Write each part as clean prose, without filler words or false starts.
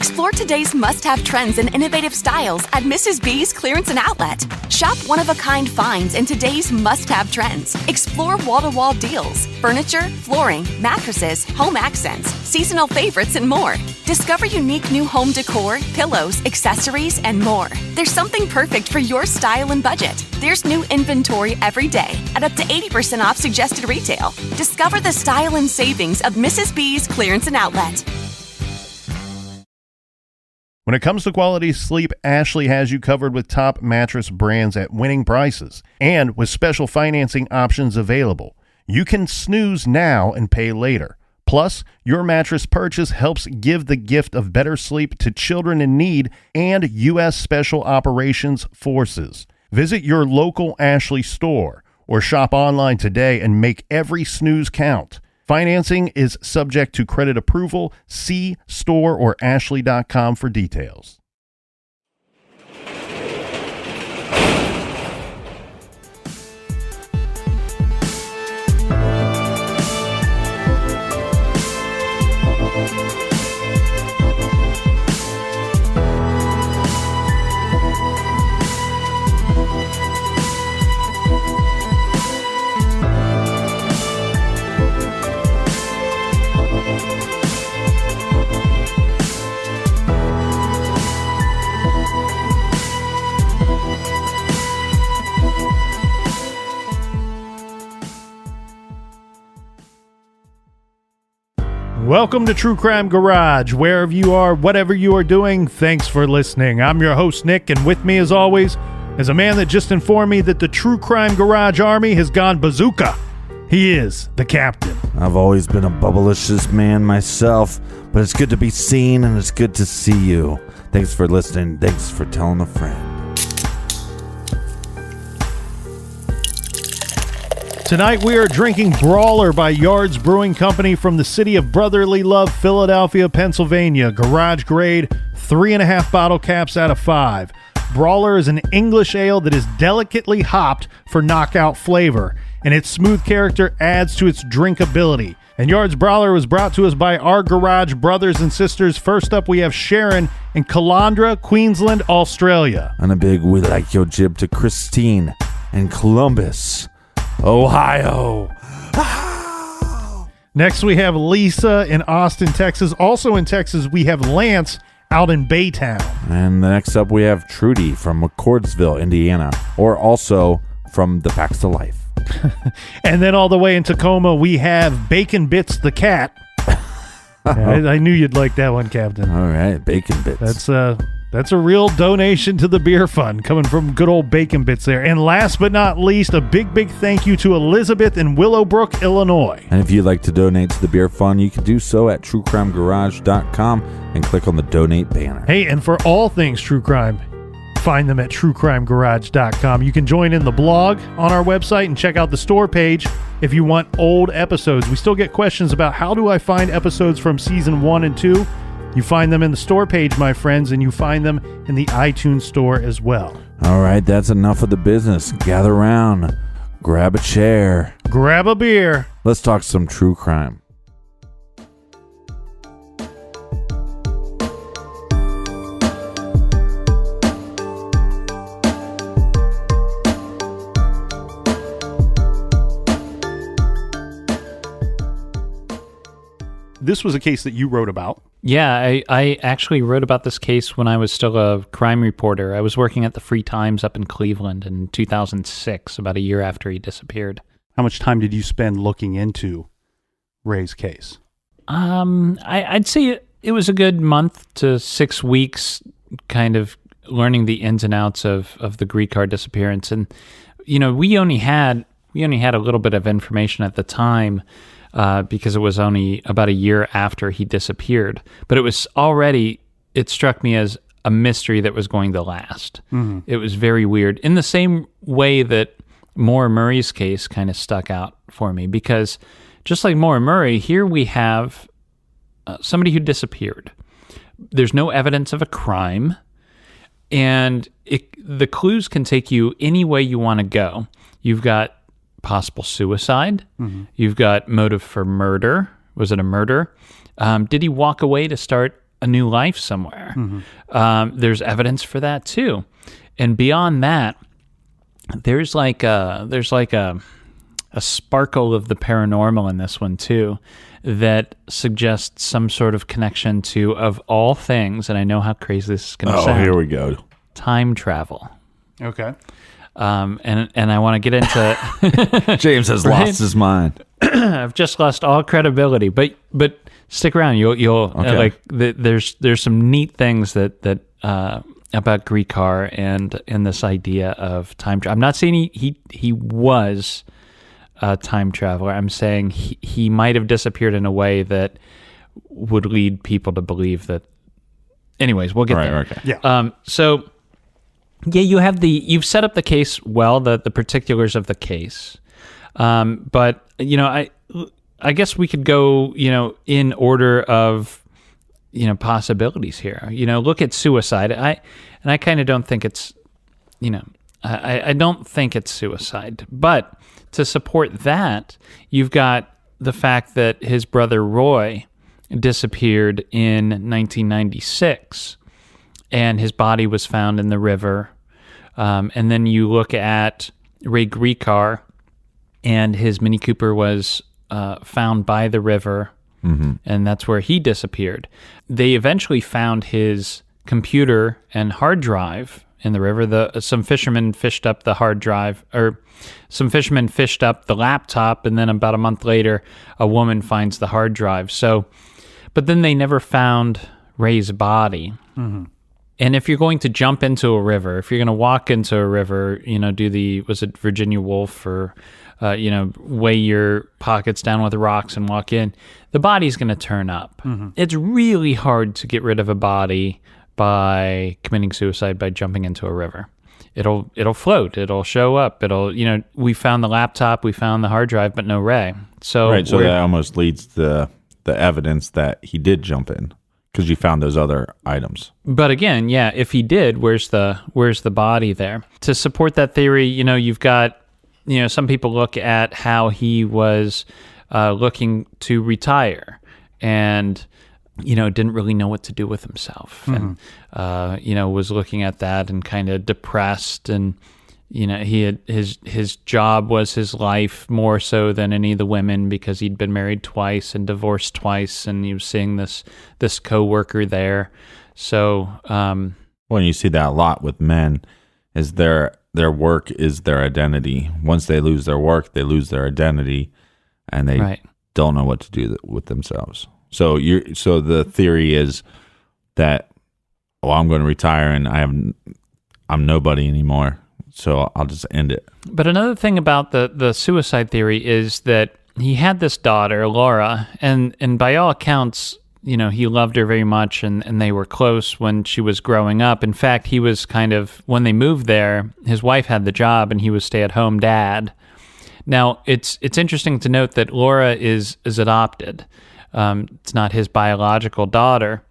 Explore today's must-have trends and innovative styles at Mrs. B's Clearance and Outlet. Shop one-of-a-kind finds in today's must-have trends. Explore wall-to-wall deals, furniture, flooring, mattresses, home accents, seasonal favorites, and more. Discover unique new home decor, pillows, accessories, and more. There's something perfect for your style and budget. There's new inventory every day at up to 80% off suggested retail. Discover the style and savings of Mrs. B's Clearance and Outlet. When it comes to quality sleep, Ashley has you covered with top mattress brands at winning prices and with special financing options available. You can snooze now and pay later. Plus, your mattress purchase helps give the gift of better sleep to children in need and U.S. Special Operations Forces. Visit your local Ashley store or shop online today and make every snooze count. Financing is subject to credit approval. See store or ashley.com for details. Welcome to True Crime Garage. Wherever you are, whatever you are doing, thanks for listening. I'm your host, Nick, and with me, as always, is a man that just informed me that the True Crime Garage Army has gone bazooka. He is the captain. I've always been a bubblicious man myself, but it's good to be seen and it's good to see you. Thanks for listening. Thanks for telling a friend. Tonight we are drinking Brawler by Yards Brewing Company from the city of brotherly love, Philadelphia, Pennsylvania. Garage grade, 3.5 bottle caps out of 5. Brawler is an English ale that is delicately hopped for knockout flavor, and its smooth character adds to its drinkability. And Yards Brawler was brought to us by our garage brothers and sisters. First up, we have Sharon in Caloundra, Queensland, Australia. And a big we like your jib to Christine in Columbus, Ohio. Next, we have Lisa in Austin, Texas. Also in Texas, we have Lance out in Baytown. And next up, we have Trudy from McCordsville, Indiana, or also from the Facts to Life. And then all the way in Tacoma, we have Bacon Bits the cat. I knew you'd like that one, Captain. All right, Bacon Bits. That's a real donation to the beer fund coming from good old Bacon Bits there. And last but not least, a big thank you to Elizabeth in Willowbrook, Illinois. And if you'd like to donate to the beer fund, you can do so at truecrimegarage.com and click on the donate banner. Hey, and for all things true crime, find them at truecrimegarage.com. You can join in the blog on our website and check out the store page if you want old episodes. We still get questions about how do I find episodes from season 1 and 2. You find them in the store page, my friends, and you find them in the iTunes store as well. All right, that's enough of the business. Gather around, grab a chair, grab a beer. Let's talk some true crime. This was a case that you wrote about. Yeah, I actually wrote about this case when I was still a crime reporter. I was working at the Free Times up in Cleveland in 2006, about a year after he disappeared. How much time did you spend looking into Ray's case? I'd say it was a good month to 6 weeks, kind of learning the ins and outs of the Gricar disappearance. And, you know, we only had a little bit of information at the time, because it was only about a year after he disappeared. But it struck me as a mystery that was going to last. Mm-hmm. It was very weird. In the same way that Moore Murray's case kind of stuck out for me, because just like Moore Murray, here we have somebody who disappeared. There's no evidence of a crime, and the clues can take you any way you want to go. You've got possible suicide. You've got motive for murder. Was it a murder? Did he walk away to start a new life somewhere. There's evidence for that too. And beyond that, there's like a sparkle of the paranormal in this one too, that suggests some sort of connection to, of all things, and I know how crazy this is going to sound. Oh, here we go. Time travel. Okay. And I want to get into James has lost his mind. I've just lost all credibility, but stick around. You'll Okay. there's some neat things that about Gricar and this idea of time travel. I'm not saying he was a time traveler. I'm saying he might have disappeared in a way that would lead people to believe that. Anyways, we'll get there. Okay. Yeah. So yeah, you've set up the case well, the particulars of the case. But I guess we could go, in order of, possibilities here. Look at suicide. I kind of don't think it's, I don't think it's suicide. But to support that, you've got the fact that his brother Roy disappeared in 1996, and his body was found in the river. And then you look at Ray Gricar, and his Mini Cooper was found by the river, and that's where he disappeared. They eventually found his computer and hard drive in the river. Some fishermen fished up the hard drive, or some fishermen fished up the laptop, and then about a month later, a woman finds the hard drive. So, but then they never found Ray's body. And if you're going to jump into a river, if you're going to walk into a river, was it Virginia Woolf, or, weigh your pockets down with rocks and walk in, the body's going to turn up. It's really hard to get rid of a body by committing suicide by jumping into a river. It'll float. It'll show up. We found the laptop, we found the hard drive, but no Ray. So that almost leads to the evidence that he did jump in, because you found those other items. But again, yeah, if he did, where's the body there? To support that theory, you've got, some people look at how he was looking to retire, and didn't really know what to do with himself, and was looking at that and kind of depressed, and he had his job was his life more so than any of the women, because he'd been married twice and divorced twice, and he was seeing this coworker there. So well, you see that a lot with men, is their work is their identity. Once they lose their work, they lose their identity, and they don't know what to do with themselves. So the theory is that, I'm going to retire and I'm nobody anymore, so I'll just end it. But another thing about the suicide theory is that he had this daughter, Laura, and by all accounts, he loved her very much, and they were close when she was growing up. In fact, he was when they moved there, his wife had the job and he was stay-at-home dad. Now, it's interesting to note that Laura is adopted. It's not his biological daughter.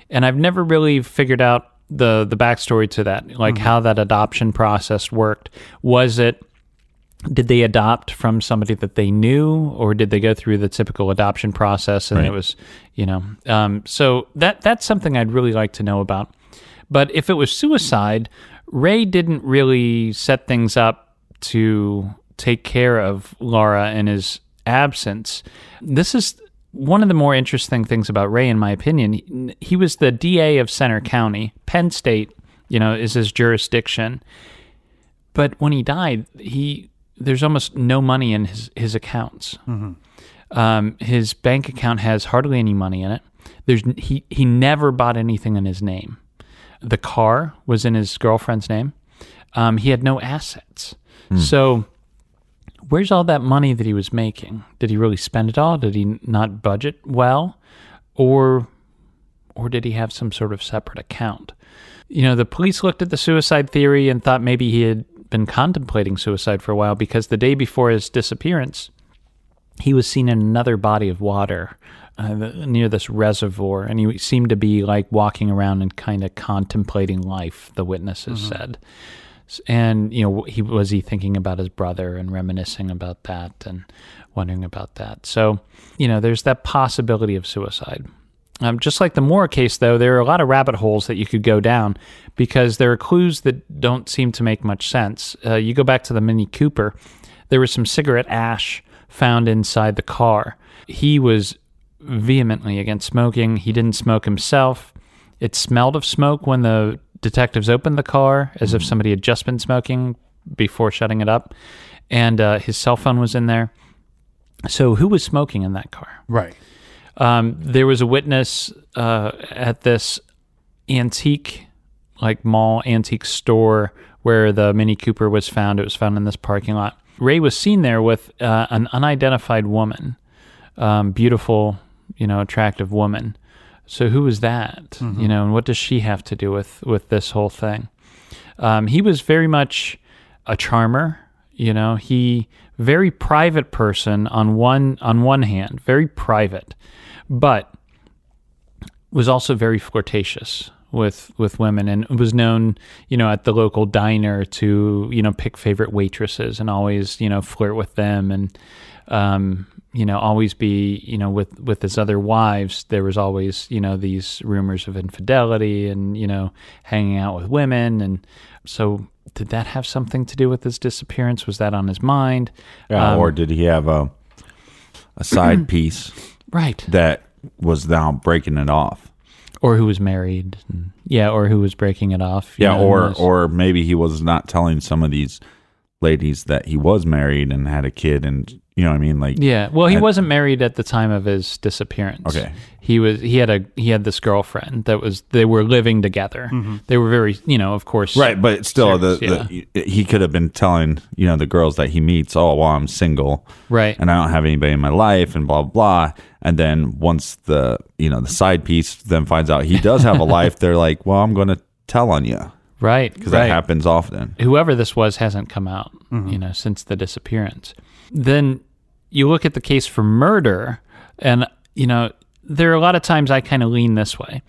And I've never really figured out the backstory to that, like how that adoption process worked. Did they adopt from somebody that they knew, or did they go through the typical adoption process? And it was, so that's something I'd really like to know about. But if it was suicide, Ray didn't really set things up to take care of Laura in his absence. This is one of the more interesting things about Ray, in my opinion. He was the DA of Center County. Penn State, is his jurisdiction. But when he died, there's almost no money in his accounts. His bank account has hardly any money in it. He never bought anything in his name. The car was in his girlfriend's name. He had no assets. So where's all that money that he was making? Did he really spend it all? Did he not budget well? Or did he have some sort of separate account? The police looked at the suicide theory and thought maybe he had been contemplating suicide for a while, because the day before his disappearance, he was seen in another body of water near this reservoir, and he seemed to be like walking around and kind of contemplating life, the witnesses said. And, was he thinking about his brother and reminiscing about that and wondering about that? So, there's that possibility of suicide. Just like the Moore case, though, there are a lot of rabbit holes that you could go down because there are clues that don't seem to make much sense. You go back to the Mini Cooper, there was some cigarette ash found inside the car. He was vehemently against smoking. He didn't smoke himself. It smelled of smoke when the detectives opened the car, as if somebody had just been smoking before shutting it up. And his cell phone was in there. So who was smoking in that car? Right. There was a witness at this antique, like mall antique store where the Mini Cooper was found. It was found in this parking lot. Ray was seen there with an unidentified woman, beautiful, attractive woman. So who was that? Mm-hmm. And what does she have to do with this whole thing? He was very much a charmer. He very private person on one hand, very private, but was also very flirtatious with women, and was known, at the local diner to, pick favorite waitresses and always, flirt with them, and always be, with his other wives. There was always, these rumors of infidelity and, hanging out with women. And so did that have something to do with his disappearance? Was that on his mind? Yeah, or did he have a side piece right that was now breaking it off? Or who was married. Or who was breaking it off. Or maybe he was not telling some of these ladies that he was married and had a kid, and you know what I mean? Like, yeah. Well, he wasn't married at the time of his disappearance. Okay. He had this girlfriend they were living together. Mm-hmm. They were very, of course. Right, but still serious, he could have been telling, the girls that he meets, "Oh, well, I'm single." Right. And I don't have anybody in my life, and blah blah blah. And then once the side piece then finds out he does have a life, they're like, "Well, I'm going to tell on you." Right. Because that happens often. Whoever this was hasn't come out, since the disappearance. Then you look at the case for murder, and, there are a lot of times I kind of lean this way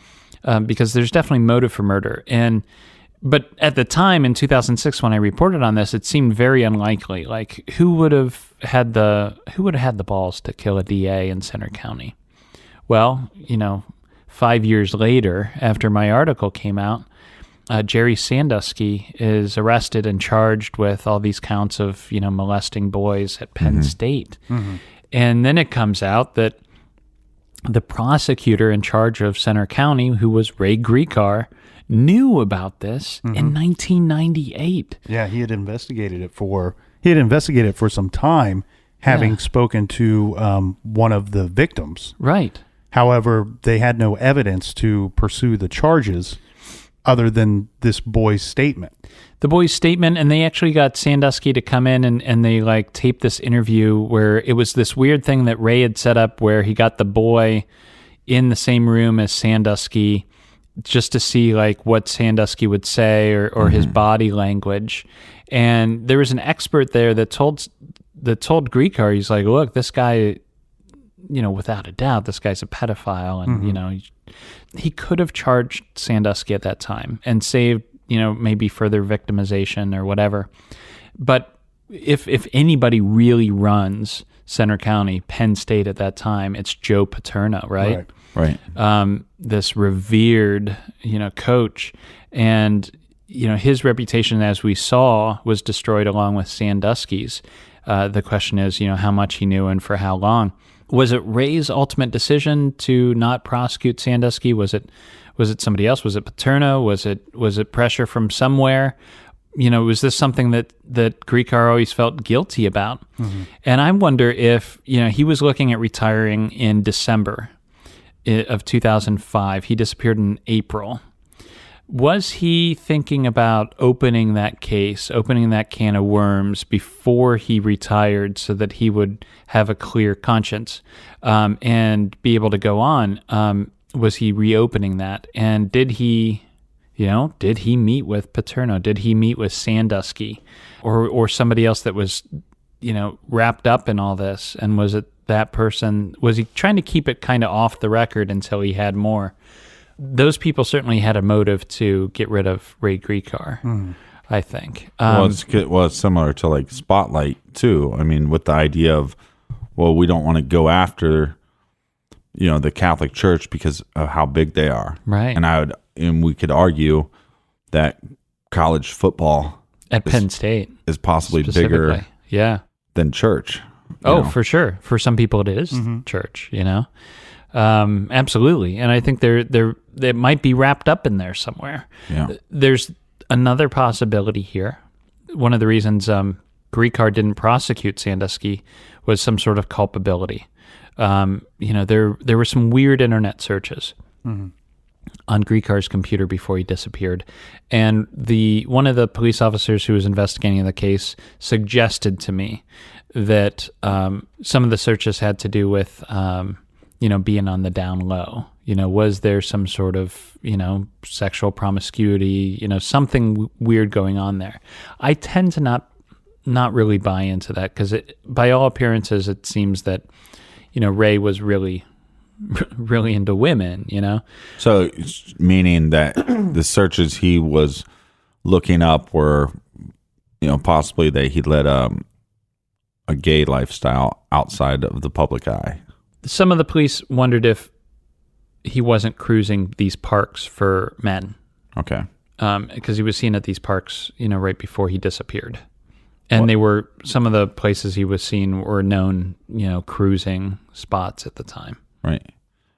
because there's definitely motive for murder. But at the time in 2006, when I reported on this, it seemed very unlikely. Like, who would have had the balls to kill a DA in Center County? Well, 5 years later, after my article came out, Jerry Sandusky is arrested and charged with all these counts of, molesting boys at Penn State. Mm-hmm. And then it comes out that the prosecutor in charge of Center County, who was Ray Gricar, knew about this in 1998. Yeah, he had investigated it for some time, having spoken to one of the victims. Right. However, they had no evidence to pursue the charges other than this boy's statement. The boy's statement, and they actually got Sandusky to come in and they taped this interview where it was this weird thing that Ray had set up where he got the boy in the same room as Sandusky just to see what Sandusky would say or his body language. And there was an expert there that told Gricar, he's like, look, this guy, without a doubt, this guy's a pedophile. And, he could have charged Sandusky at that time and saved, maybe further victimization or whatever. But if anybody really runs Center County, Penn State at that time, it's Joe Paterno, right? Right. This revered, coach. And, his reputation, as we saw, was destroyed along with Sandusky's. The question is, how much he knew and for how long. Was it Ray's ultimate decision to not prosecute Sandusky? Was it somebody else? Was it Paterno? Was it pressure from somewhere? Was this something that Gricar always felt guilty about? Mm-hmm. And I wonder if, he was looking at retiring in December of 2005. He disappeared in April. Was he thinking about opening that can of worms before he retired so that he would have a clear conscience and be able to go on? Was he reopening that? And did he meet with Paterno? Did he meet with Sandusky or somebody else that was, wrapped up in all this? And was it that person? Was he trying to keep it kind of off the record until he had more? Those people certainly had a motive to get rid of Ray Gricar, I think. It's similar to Spotlight too. I mean, with the idea of, well, we don't want to go after the Catholic Church because of how big they are. Right. And we could argue that college football at Penn State is possibly bigger than church. For sure. For some people it is church, Absolutely. And I think they might be wrapped up in there somewhere. Yeah. There's another possibility here. One of the reasons Gricar didn't prosecute Sandusky was some sort of culpability. There were some weird internet searches on Gricar's computer before he disappeared, and one of the police officers who was investigating the case suggested to me that some of the searches had to do with being on the down low. Was there some sort of sexual promiscuity? Something weird going on there. I tend to not really buy into that because by all appearances it seems that Ray was really into women, So meaning that the searches he was looking up were, possibly that he led a gay lifestyle outside of the public eye. Some of the police wondered if he wasn't cruising these parks for men. Okay. Because he was seen at these parks, right before he disappeared. And some of the places he was seen were known, cruising spots at the time. Right.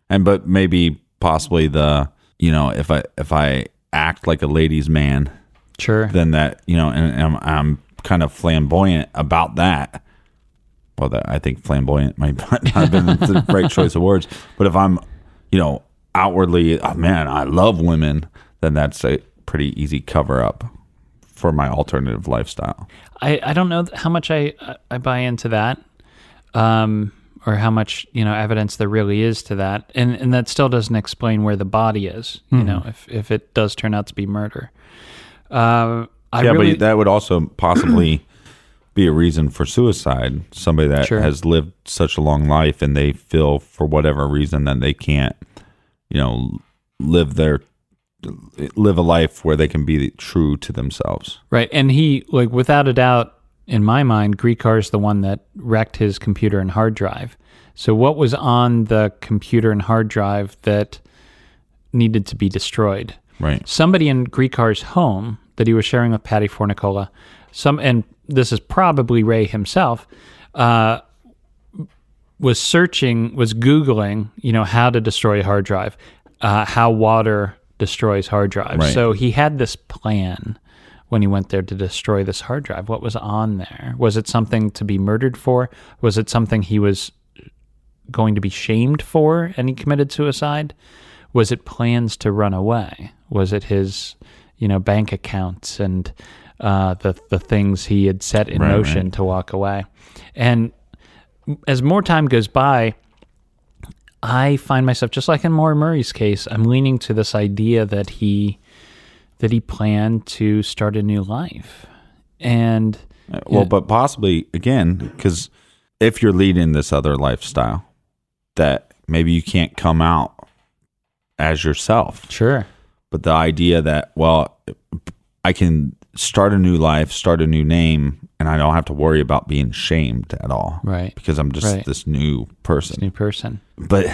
But maybe possibly if I act like a ladies' man, sure, then that, and I'm kind of flamboyant about that. Well, I think flamboyant might not have been the right choice of words. But if I'm, outwardly, oh man, I love women, then that's a pretty easy cover up for my alternative lifestyle. I don't know how much I buy into that, or how much evidence there really is to that, and that still doesn't explain where the body is. If it does turn out to be murder. But that would also possibly be a reason for suicide. Somebody that has lived such a long life and they feel for whatever reason that they can't, live a life where they can be true to themselves. Right. And he, without a doubt, in my mind, Gricar is the one that wrecked his computer and hard drive. So what was on the computer and hard drive that needed to be destroyed? Right. Somebody in Gricar's home that he was sharing with Patty Fornicola, and this is probably Ray himself, was Googling, how to destroy a hard drive, how water destroys hard drives. Right. So he had this plan when he went there to destroy this hard drive. What was on there? Was it something to be murdered for? Was it something he was going to be shamed for and he committed suicide? Was it plans to run away? Was it his, bank accounts and the things he had set in motion to walk away? And as more time goes by, I find myself, just like in Maura Murray's case, I'm leaning to this idea that he planned to start a new life. And but possibly, again, because if you're leading this other lifestyle, that maybe you can't come out as yourself. Sure. But the idea that, I can start a new life, start a new name, and I don't have to worry about being shamed at all. Right. Because I'm just this new person. But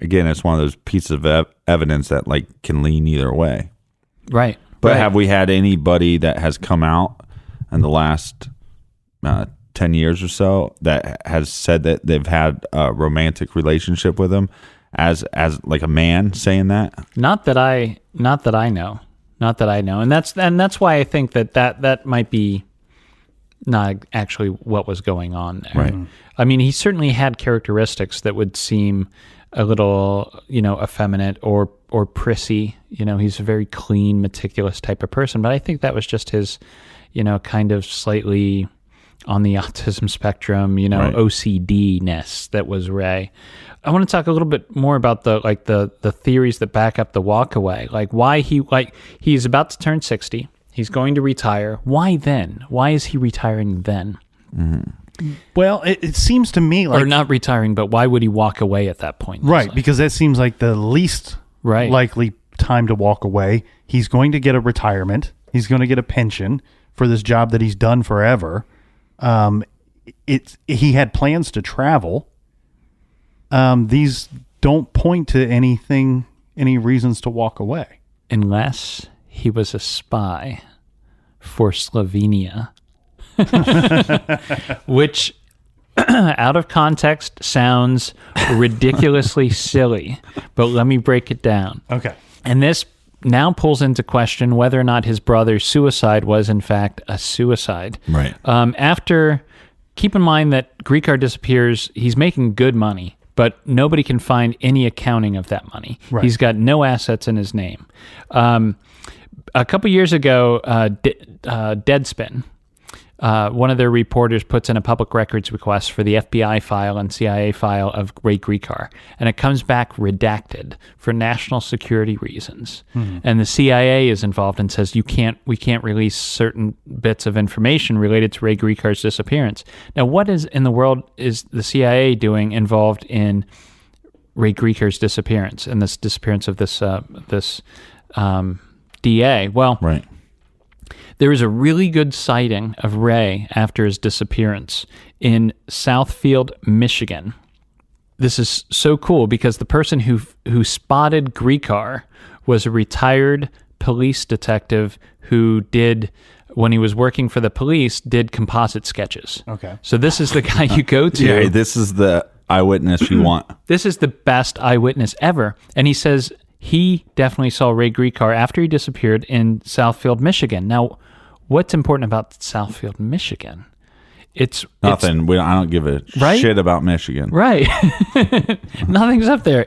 again, it's one of those pieces of evidence that can lean either way. Right. But have we had anybody that has come out in the last 10 years or so that has said that they've had a romantic relationship with him as like a man saying that? Not that I know. And that's why I think that might be not actually what was going on there. Right. I mean, he certainly had characteristics that would seem a little, effeminate or prissy. He's a very clean, meticulous type of person. But I think that was just his, kind of slightly on the autism spectrum, OCD-ness that was Ray. I want to talk a little bit more about the theories that back up the walk away. Why he's about to turn 60. He's going to retire. Why then? Why is he retiring then? Mm-hmm. Well, it seems to me or not retiring, but why would he walk away at that point? Right, because that seems like the least likely time to walk away. He's going to get a retirement. He's going to get a pension for this job that he's done forever. He had plans to travel. These don't point to any reasons to walk away. Unless he was a spy for Slovenia, which out of context sounds ridiculously silly, but let me break it down. Okay. And this now pulls into question whether or not his brother's suicide was in fact a suicide. Right. Keep in mind that Gricar disappears, he's making good money, but nobody can find any accounting of that money. Right. He's got no assets in his name. A couple years ago, Deadspin, one of their reporters puts in a public records request for the FBI file and CIA file of Ray Gricar, and it comes back redacted for national security reasons. Mm-hmm. And the CIA is involved and says we can't release certain bits of information related to Ray Gricar's disappearance. Now, what in the world is the CIA doing involved in Ray Gricar's disappearance and this disappearance of this DA? Well, right. There is a really good sighting of Ray after his disappearance in Southfield, Michigan. This is so cool because the person who spotted Gricar was a retired police detective who did, when he was working for the police, did composite sketches. Okay. So this is the guy you go to. Yeah, this is the eyewitness you want. This is the best eyewitness ever. And he says he definitely saw Ray Gricar after he disappeared in Southfield, Michigan. Now, what's important about Southfield, Michigan? It's nothing. I don't give a shit about Michigan. Right. Nothing's up there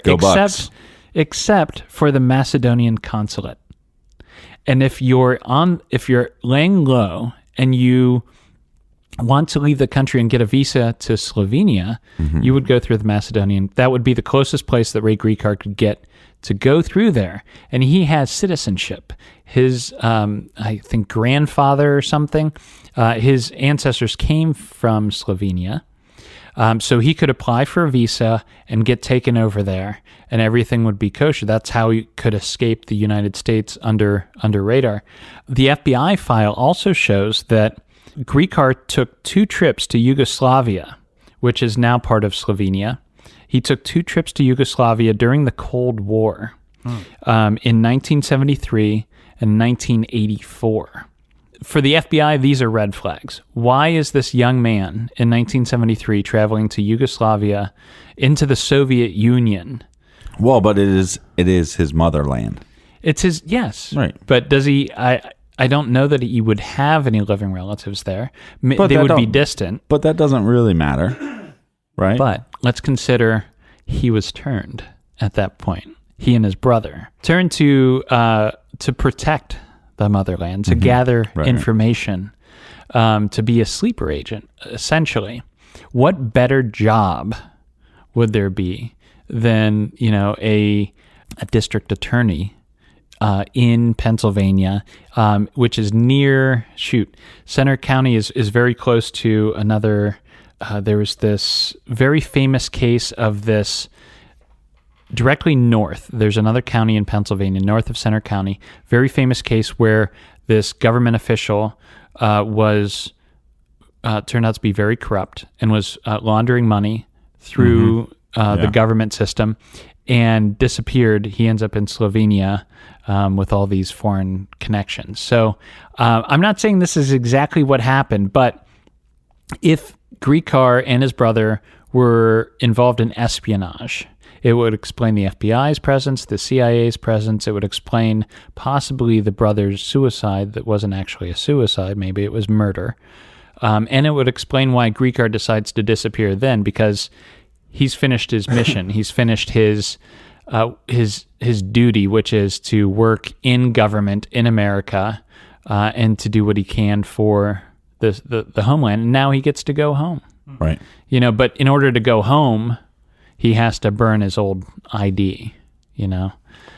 except for the Macedonian consulate. And if you're laying low and you want to leave the country and get a visa to Slovenia, you would go through the Macedonian. That would be the closest place that Ray Gricar could get to go through there. And he has citizenship. His, I think, grandfather or something, his ancestors came from Slovenia. So he could apply for a visa and get taken over there, and everything would be kosher. That's how he could escape the United States under radar. The FBI file also shows that Gricar took 2 trips to Yugoslavia, which is now part of Slovenia. He took 2 trips to Yugoslavia during the Cold War in 1973 and 1984. For the FBI, these are red flags. Why is this young man in 1973 traveling to Yugoslavia into the Soviet Union? Well, but it is his motherland. It's his, yes. Right. But does he, I don't know that he would have any living relatives there. They would be distant. But that doesn't really matter, right? But let's consider he was turned at that point. He and his brother turned to protect the motherland, to gather information, to be a sleeper agent, essentially. What better job would there be than, a district attorney in Pennsylvania, which is near, Center County is very close to another, there was this very famous case of this directly north. There's another county in Pennsylvania, north of Center County, very famous case where this government official was turned out to be very corrupt and was laundering money through the government system and disappeared. He ends up in Slovenia with all these foreign connections. So I'm not saying this is exactly what happened, but if Gricar and his brother were involved in espionage, it would explain the FBI's presence, the CIA's presence. It would explain possibly the brother's suicide that wasn't actually a suicide. Maybe it was murder. And it would explain why Gricar decides to disappear then, because he's finished his mission. He's finished his duty, which is to work in government in America and to do what he can for the homeland. And now he gets to go home. Right. But in order to go home, he has to burn his old ID,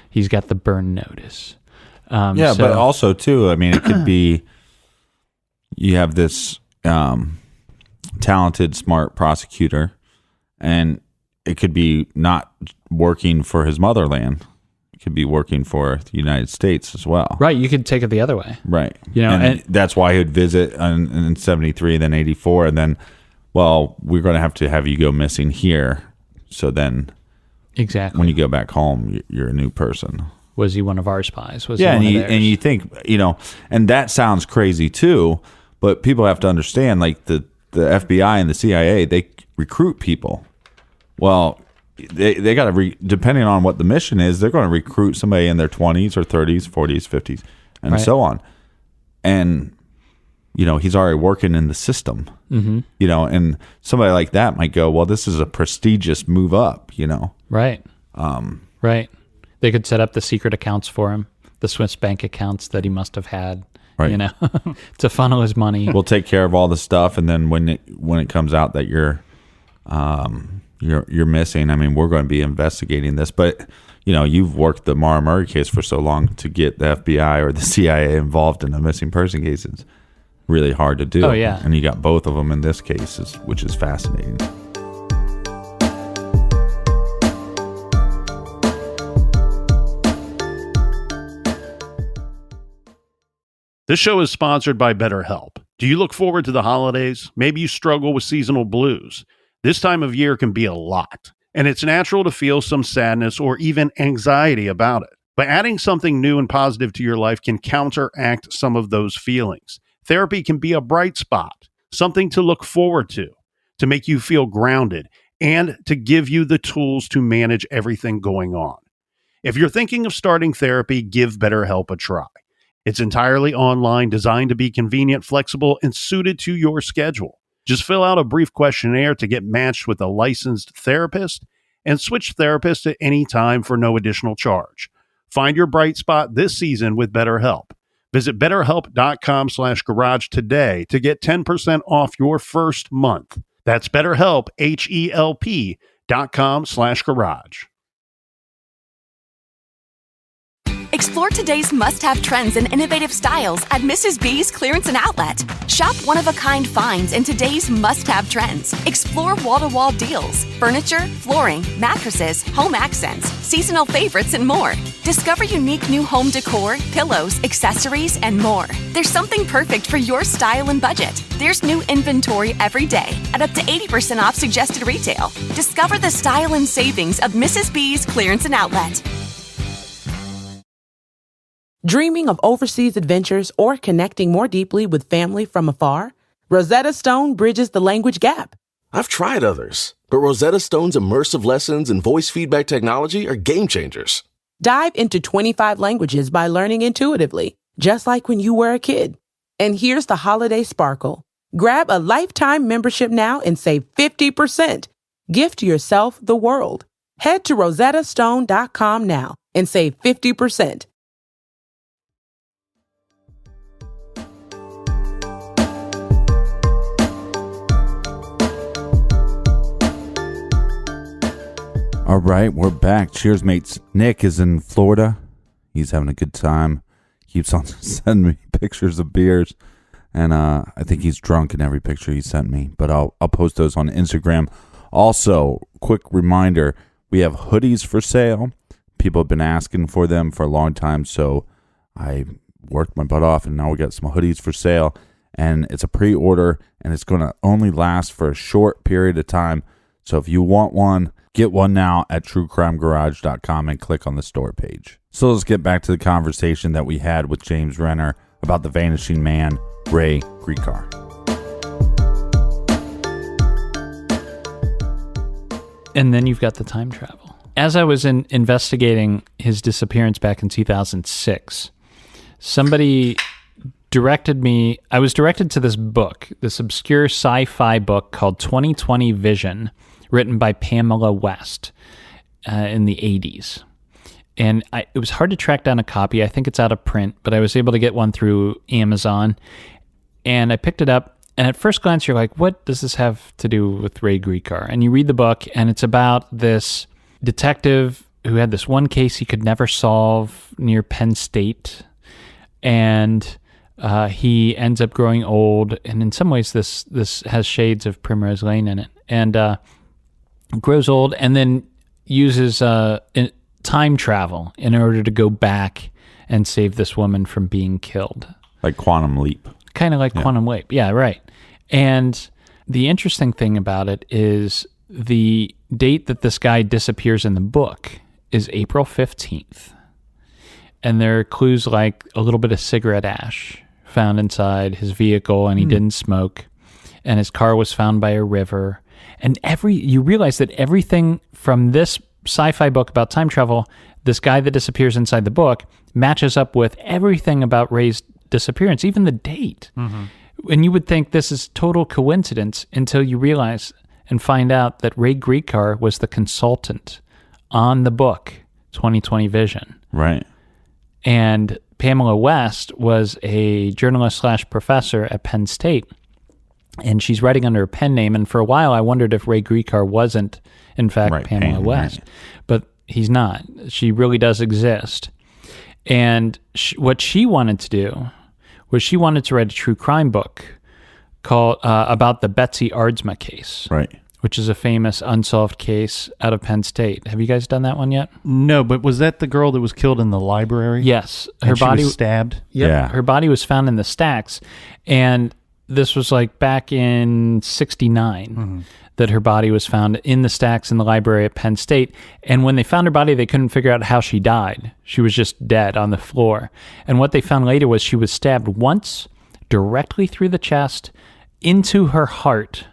He's got the burn notice. But also, too, it could be you have this talented, smart prosecutor, and it could be not working for his motherland. It could be working for the United States as well. Right. You could take it the other way. Right. And that's why he would visit in 73, then 84, and then, well, we're going to have you go missing here. So then Exactly. When you go back home, you're a new person. Was he one of our spies? Was yeah, he one of theirs? And you think, and that sounds crazy too, but people have to understand, like the FBI and the CIA, they recruit people. Well, they got to, depending on what the mission is, they're going to recruit somebody in their 20s or 30s, 40s, 50s, and so on. And, he's already working in the system, and somebody like that might go, well, this is a prestigious move up, Right. Right. They could set up the secret accounts for him, the Swiss bank accounts that he must have had, right. To funnel his money. We'll take care of all the stuff, and then when it comes out that you're missing, I mean, we're going to be investigating this. But you've worked the Mara Murray case for so long, to get the FBI or the CIA involved in a missing person case is really hard to do. Oh yeah, and you got both of them in this case, which is fascinating. This show is sponsored by BetterHelp. Do you look forward to the holidays? Maybe you struggle with seasonal blues. This time of year can be a lot, and it's natural to feel some sadness or even anxiety about it. But adding something new and positive to your life can counteract some of those feelings. Therapy can be a bright spot, something to look forward to make you feel grounded, and to give you the tools to manage everything going on. If you're thinking of starting therapy, give BetterHelp a try. It's entirely online, designed to be convenient, flexible, and suited to your schedule. Just fill out a brief questionnaire to get matched with a licensed therapist, and switch therapists at any time for no additional charge. Find your bright spot this season with BetterHelp. Visit BetterHelp.com /garage today to get 10% off your first month. That's BetterHelp, HELP.com /garage. Explore today's must-have trends and innovative styles at Mrs. B's Clearance and Outlet. Shop one-of-a-kind finds in today's must-have trends. Explore wall-to-wall deals, furniture, flooring, mattresses, home accents, seasonal favorites, and more. Discover unique new home decor, pillows, accessories, and more. There's something perfect for your style and budget. There's new inventory every day at up to 80% off suggested retail. Discover the style and savings of Mrs. B's Clearance and Outlet. Dreaming of overseas adventures or connecting more deeply with family from afar? Rosetta Stone bridges the language gap. I've tried others, but Rosetta Stone's immersive lessons and voice feedback technology are game changers. Dive into 25 languages by learning intuitively, just like when you were a kid. And here's the holiday sparkle. Grab a lifetime membership now and save 50%. Gift yourself the world. Head to rosettastone.com now and save 50%. All right, we're back. Cheers, mates. Nick is in Florida. He's having a good time. Keeps on sending me pictures of beers. And I think he's drunk in every picture he sent me. But I'll post those on Instagram. Also, quick reminder, we have hoodies for sale. People have been asking for them for a long time. So I worked my butt off, and now we got some hoodies for sale. And it's a pre-order, and it's going to only last for a short period of time. So if you want one, get one now at truecrimegarage.com and click on the store page. So let's get back to the conversation that we had with James Renner about the Vanishing Man, Ray Gricar. And then you've got the time travel. As I was investigating his disappearance back in 2006, somebody directed me, I was directed to this book, this obscure sci-fi book called 2020 Vision, written by Pamela West in the 80s. And it was hard to track down a copy. I think it's out of print, but I was able to get one through Amazon. And I picked it up, and at first glance, you're like, what does this have to do with Ray Gricar? And you read the book, and it's about this detective who had this one case he could never solve near Penn State. And he ends up growing old, and in some ways, this has shades of Primrose Lane in it. And grows old, and then uses time travel in order to go back and save this woman from being killed. Like Quantum Leap. Kind of like Quantum Leap. Yeah, right. And the interesting thing about it is the date that this guy disappears in the book is April 15th. And there are clues like a little bit of cigarette ash found inside his vehicle, and he didn't smoke. And his car was found by a river. And you realize that everything from this sci-fi book about time travel, this guy that disappears inside the book, matches up with everything about Ray's disappearance, even the date. And you would think this is total coincidence until you realize and find out that Ray Gricar was the consultant on the book 2020 Vision. Right. And Pamela West was a journalist/professor at Penn State. And she's writing under a pen name. And for a while, I wondered if Ray Gricar wasn't, in fact, Pamela West. Right. But he's not. She really does exist. And what she wanted to do was she wanted to write a true crime book called about the Betsy Aardsma case. Right. Which is a famous unsolved case out of Penn State. Have you guys done that one yet? No, but was that the girl that was killed in the library? Yes. Her body was stabbed? Yep. Yeah. Her body was found in the stacks. And this was like back in 69 that her body was found in the stacks in the library at Penn State. And when they found her body, they couldn't figure out how she died. She was just dead on the floor. And what they found later was she was stabbed once directly through the chest into her heart.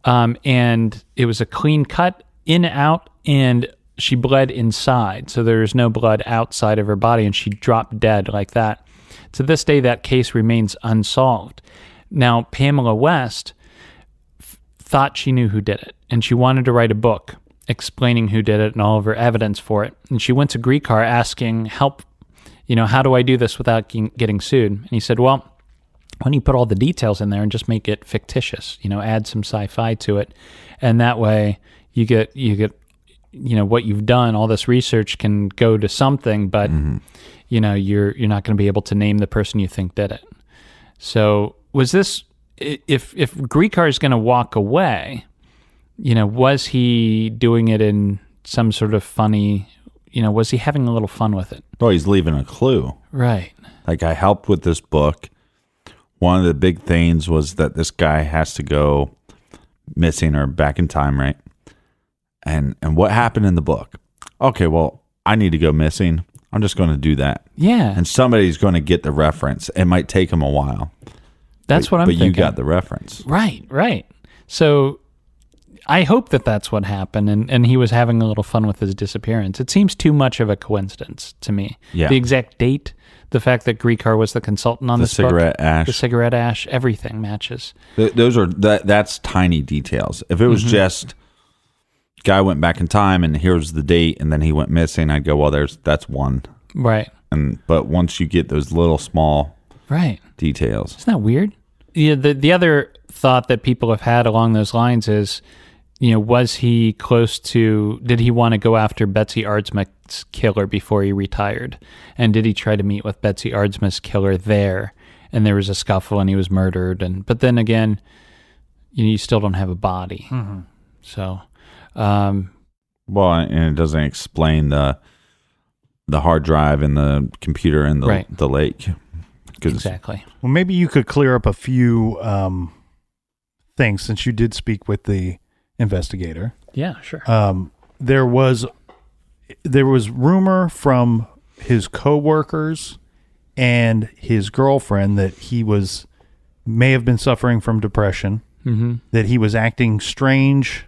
And it was a clean cut in, out, and she bled inside. So there was no blood outside of her body, and she dropped dead like that. To this day, that case remains unsolved. Now, Pamela West thought she knew who did it, and she wanted to write a book explaining who did it and all of her evidence for it. And she went to Gricar asking help, how do I do this without getting sued? And he said, well, why don't you put all the details in there and just make it fictitious, add some sci-fi to it. And that way you get, what you've done, all this research can go to something, but, you're not going to be able to name the person you think did it. So was this, if Gricar is going to walk away, was he doing it in some sort of funny, was he having a little fun with it? Oh, he's leaving a clue. Right. Like, I helped with this book. One of the big things was that this guy has to go missing or back in time, right? And what happened in the book? Okay, well, I need to go missing. I'm just going to do that. Yeah. And somebody's going to get the reference. It might take them a while. That's what I'm thinking. But you got the reference. Right. So I hope that that's what happened, and he was having a little fun with his disappearance. It seems too much of a coincidence to me. Yeah. The exact date, the fact that Gricar was the consultant on this book. The cigarette ash, everything matches. That's tiny details. If it was just guy went back in time and here's the date and then he went missing, I'd go, well, that's one. Right. But once you get those little small details. Isn't that weird? Yeah, the other thought that people have had along those lines is, was he close to, did he want to go after Betsy Aardsma's killer before he retired? And did he try to meet with Betsy Aardsma's killer there? And there was a scuffle and he was murdered. But then again, you still don't have a body. So, well, and it doesn't explain the hard drive and the computer in the lake. Exactly. Well, maybe you could clear up a few things since you did speak with the investigator. Yeah, sure. There was rumor from his coworkers and his girlfriend that he may have been suffering from depression, that he was acting strange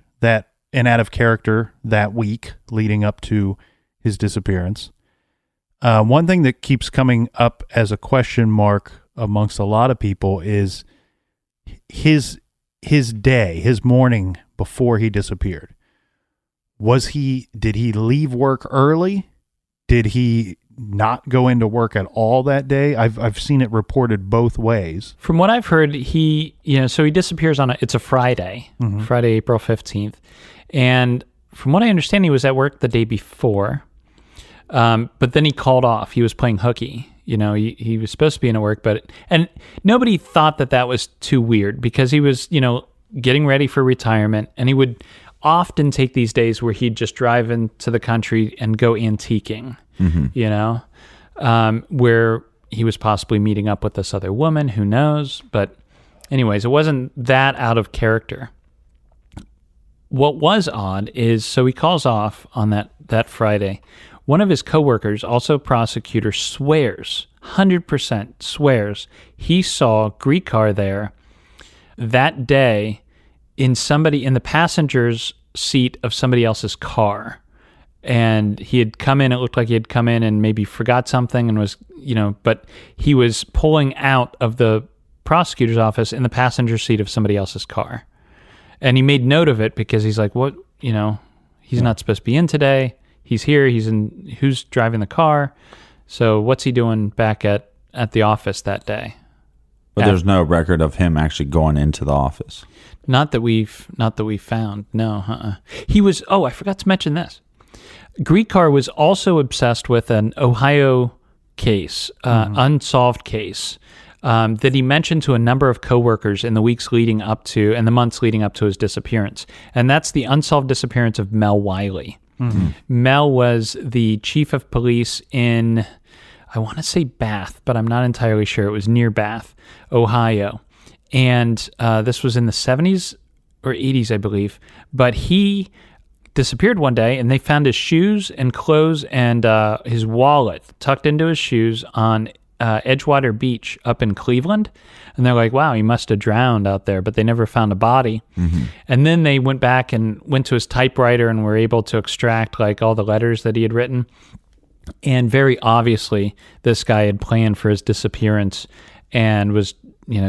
and out of character that week leading up to his disappearance. One thing that keeps coming up as a question mark amongst a lot of people is his morning before he disappeared. Did he leave work early? Did he not go into work at all that day? I've seen it reported both ways. From what I've heard, so he disappears it's a Friday, Friday, April 15th. And from what I understand, he was at work the day before. But then he called off. He was playing hooky. He was supposed to be in work, and nobody thought that was too weird because he was, getting ready for retirement, and he would often take these days where he'd just drive into the country and go antiquing, where he was possibly meeting up with this other woman, who knows? But anyways, it wasn't that out of character. what was odd is, so he calls off on that Friday. One of his coworkers, also prosecutor, swears, 100% swears, he saw Gricar there that day in the passenger's seat of somebody else's car. And he had come in, it looked like he had come in and maybe forgot something and was, but he was pulling out of the prosecutor's office in the passenger seat of somebody else's car. And he made note of it because he's like, what, he's not supposed to be in today. He's here. Who's driving the car? So what's he doing back at the office that day? But there's no record of him actually going into the office. Not that we've found. No, He was, I forgot to mention this. Gricar was also obsessed with an Ohio case, unsolved case, that he mentioned to a number of coworkers in the weeks leading up to and the months leading up to his disappearance. And that's the unsolved disappearance of Mel Wiley. Mm-hmm. Mel was the chief of police in, I want to say Bath, but I'm not entirely sure. It was near Bath, Ohio. And this was in the 70s or 80s, I believe. But he disappeared one day, and they found his shoes and clothes and his wallet tucked into his shoes on Edgewater Beach up in Cleveland. And they're like, wow, he must have drowned out there, but they never found a body. Mm-hmm. And then they went back and went to his typewriter and were able to extract like all the letters that he had written. And very obviously, this guy had planned for his disappearance and was,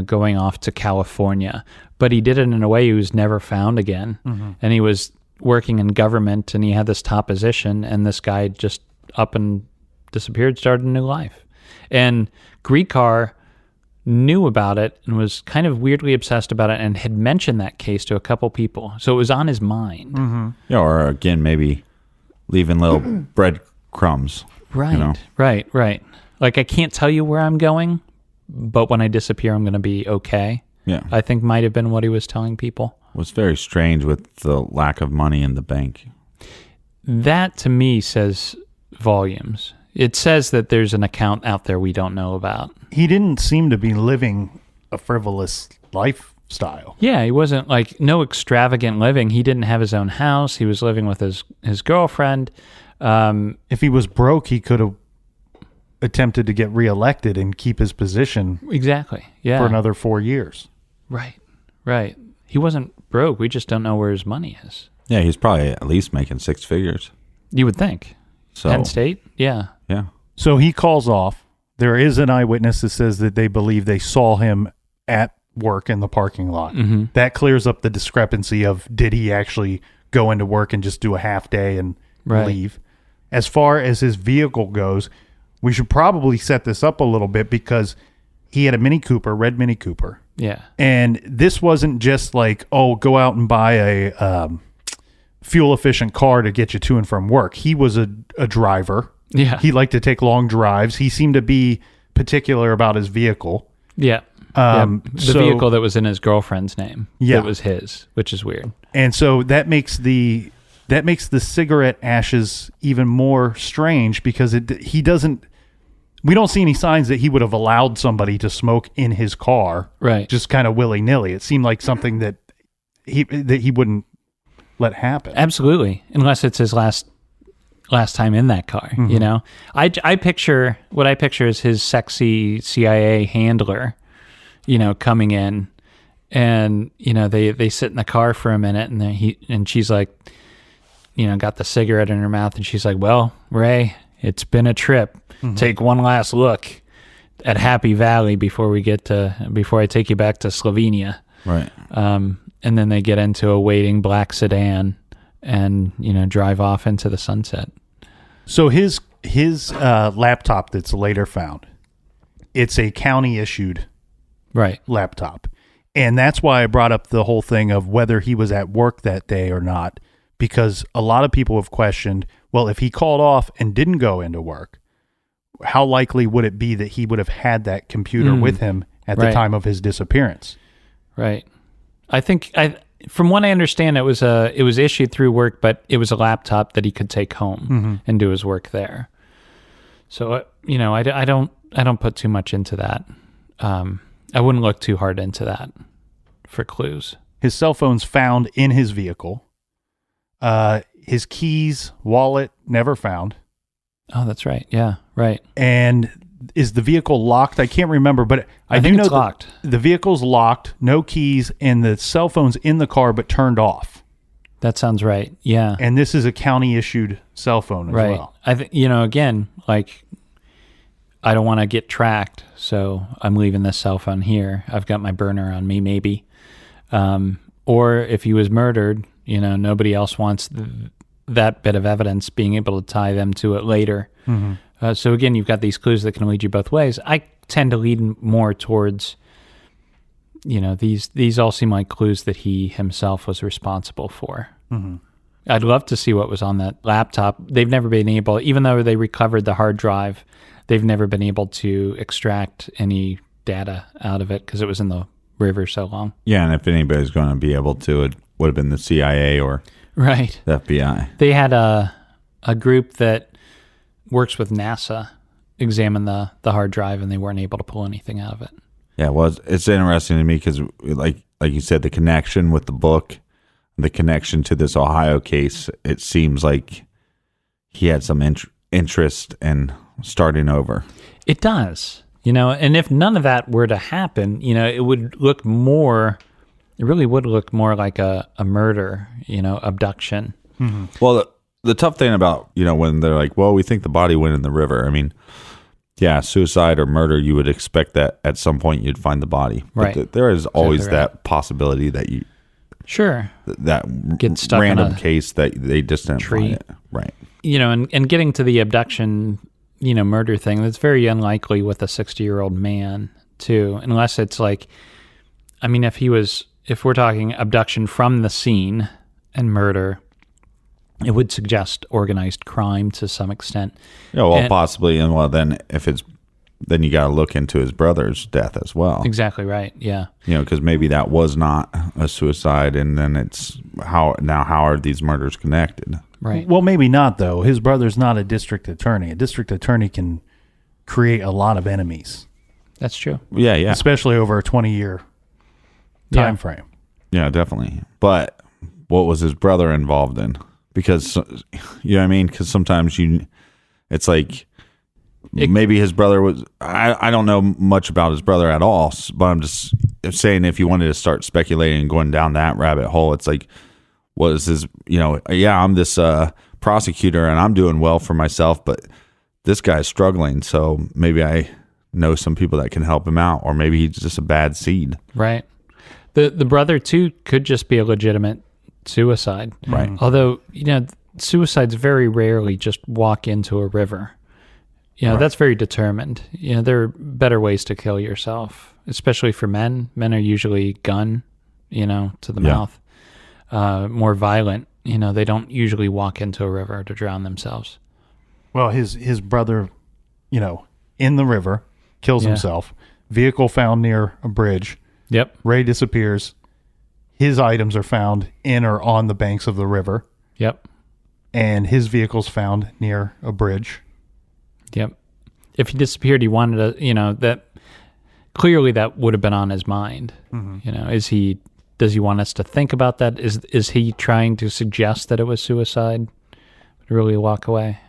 going off to California. But he did it in a way he was never found again. Mm-hmm. And he was working in government, and he had this top position, and this guy just up and disappeared, started a new life. And Gricar knew about it and was kind of weirdly obsessed about it and had mentioned that case to a couple people. So it was on his mind. Mm-hmm. Yeah, or again, maybe leaving little breadcrumbs. Right, right. Like, I can't tell you where I'm going, but when I disappear, I'm going to be okay. Yeah. I think might have been what he was telling people. It was very strange with the lack of money in the bank. That, to me, says volumes. It says that there's an account out there we don't know about. He didn't seem to be living a frivolous lifestyle. Yeah, he wasn't like no extravagant living. He didn't have his own house. He was living with his girlfriend. If he was broke, he could have attempted to get reelected and keep his position. Exactly. Yeah. For another 4 years. Right. He wasn't broke. We just don't know where his money is. Yeah, he's probably at least making six figures. You would think. So, Penn State? Yeah. Yeah. So he calls off. There is an eyewitness that says that they believe they saw him at work in the parking lot. Mm-hmm. That clears up the discrepancy of did he actually go into work and just do a half day and leave. As far as his vehicle goes, we should probably set this up a little bit because he had a Mini Cooper, red Mini Cooper. Yeah. And this wasn't just like, go out and buy a fuel-efficient car to get you to and from work. He was a driver. Yeah. He liked to take long drives. He seemed to be particular about his vehicle. Yeah. The vehicle that was in his girlfriend's name. Yeah. That was his, which is weird. And so that makes the cigarette ashes even more strange because we don't see any signs that he would have allowed somebody to smoke in his car. Right. Just kind of willy-nilly. It seemed like something that he wouldn't let happen. Absolutely. Unless it's his last time in that car, mm-hmm. I picture is his sexy CIA handler, coming in and, they sit in the car for a minute and she's like, got the cigarette in her mouth and she's like, well, Ray, it's been a trip. Mm-hmm. Take one last look at Happy Valley before I take you back to Slovenia. Right. And then they get into a waiting black sedan and, drive off into the sunset. So his laptop that's later found, it's a county issued laptop. And that's why I brought up the whole thing of whether he was at work that day or not, because a lot of people have questioned, well, if he called off and didn't go into work, how likely would it be that he would have had that computer with him at the time of his disappearance? Right. I think from what I understand, it was issued through work, but it was a laptop that he could take home and do his work there. So I don't put too much into that. I wouldn't look too hard into that for clues. His cell phone's found in his vehicle. His keys, wallet, never found. Oh, that's right. Yeah, right. And is the vehicle locked? I can't remember, but I think do know it's locked. The vehicle's locked, no keys, and the cell phone's in the car but turned off. That sounds right. Yeah. And this is a county-issued cell phone as well. I think, again, like, I don't want to get tracked, so I'm leaving this cell phone here. I've got my burner on me, maybe. Or if he was murdered, nobody else wants that bit of evidence being able to tie them to it later. Mm-hmm. So again, you've got these clues that can lead you both ways. I tend to lean more towards, these all seem like clues that he himself was responsible for. Mm-hmm. I'd love to see what was on that laptop. They've never been able, even though they recovered the hard drive, they've never been able to extract any data out of it because it was in the river so long. Yeah, and if anybody's going to be able to, it would have been the CIA or right. the FBI. They had a group that works with NASA examine the hard drive, and they weren't able to pull anything out of it. Yeah, well, it's interesting to me because, like you said, the connection with the book, the connection to this Ohio case, it seems like he had some interest in starting over. It does, and if none of that were to happen, it would look more, it really would look more like a murder, abduction. Mm-hmm. Well, the tough thing about, when they're like, well, we think the body went in the river. I mean, yeah, suicide or murder, you would expect that at some point you'd find the body. Right. But there is always Exactly right. that possibility that you... Sure. That get stuck random in a case that they just didn't tree. find it. Right. And getting to the abduction, murder thing, that's very unlikely with a 60-year-old man, too, unless it's like, I mean, if we're talking abduction from the scene and murder, it would suggest organized crime to some extent. Yeah, well, possibly. And well, then then you got to look into his brother's death as well. Exactly right. Yeah. Because maybe that was not a suicide, and then it's how are these murders connected? Right. Well, maybe not, though. His brother's not a district attorney. A district attorney can create a lot of enemies. That's true. Yeah. Especially over a 20-year time frame. Yeah, definitely. But what was his brother involved in? Because, you know what I mean? Because sometimes it's like maybe his brother was, I don't know much about his brother at all, but I'm just saying if you wanted to start speculating and going down that rabbit hole, it's like, was his, I'm this prosecutor and I'm doing well for myself, but this guy's struggling, so maybe I know some people that can help him out, or maybe he's just a bad seed. Right. The brother, too, could just be a legitimate suicide. Right. Although, suicides very rarely just walk into a river. Right. That's very determined. There are better ways to kill yourself, especially for men. Men are usually gun, to the mouth. More violent. They don't usually walk into a river to drown themselves. Well, his brother, in the river, kills himself. Vehicle found near a bridge. Yep. Ray disappears. His items are found in or on the banks of the river. Yep. And his vehicle's found near a bridge. Yep. If he disappeared, he wanted to, that clearly that would have been on his mind. Mm-hmm. Does he want us to think about that? Is he trying to suggest that it was suicide? Really walk away?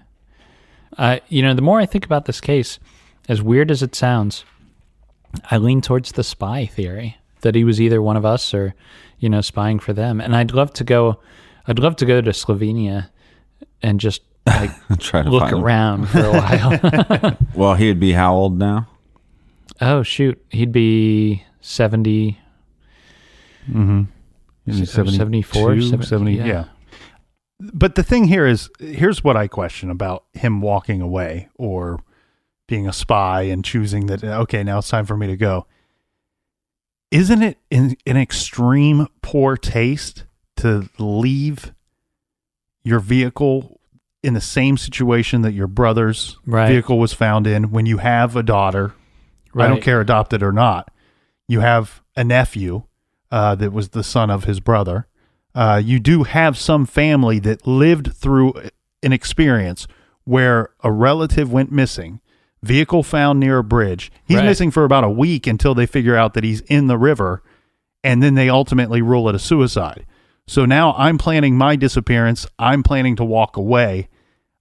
The more I think about this case, as weird as it sounds, I lean towards the spy theory, that he was either one of us or, spying for them. And I'd love to go to Slovenia and just try to look around for a while. Well, he'd be how old now? Oh, shoot. He'd be 70. Mm-hmm. 74, 70, yeah. But the thing here is, here's what I question about him walking away or being a spy and choosing that, okay, now it's time for me to go. Isn't it an extreme poor taste to leave your vehicle in the same situation that your brother's vehicle was found in when you have a daughter? Right. I don't care, adopted or not. You have a nephew that was the son of his brother. You do have some family that lived through an experience where a relative went missing, vehicle found near a bridge. He's missing for about a week until they figure out that he's in the river, and then they ultimately rule it a suicide. So now I'm planning my disappearance. I'm planning to walk away.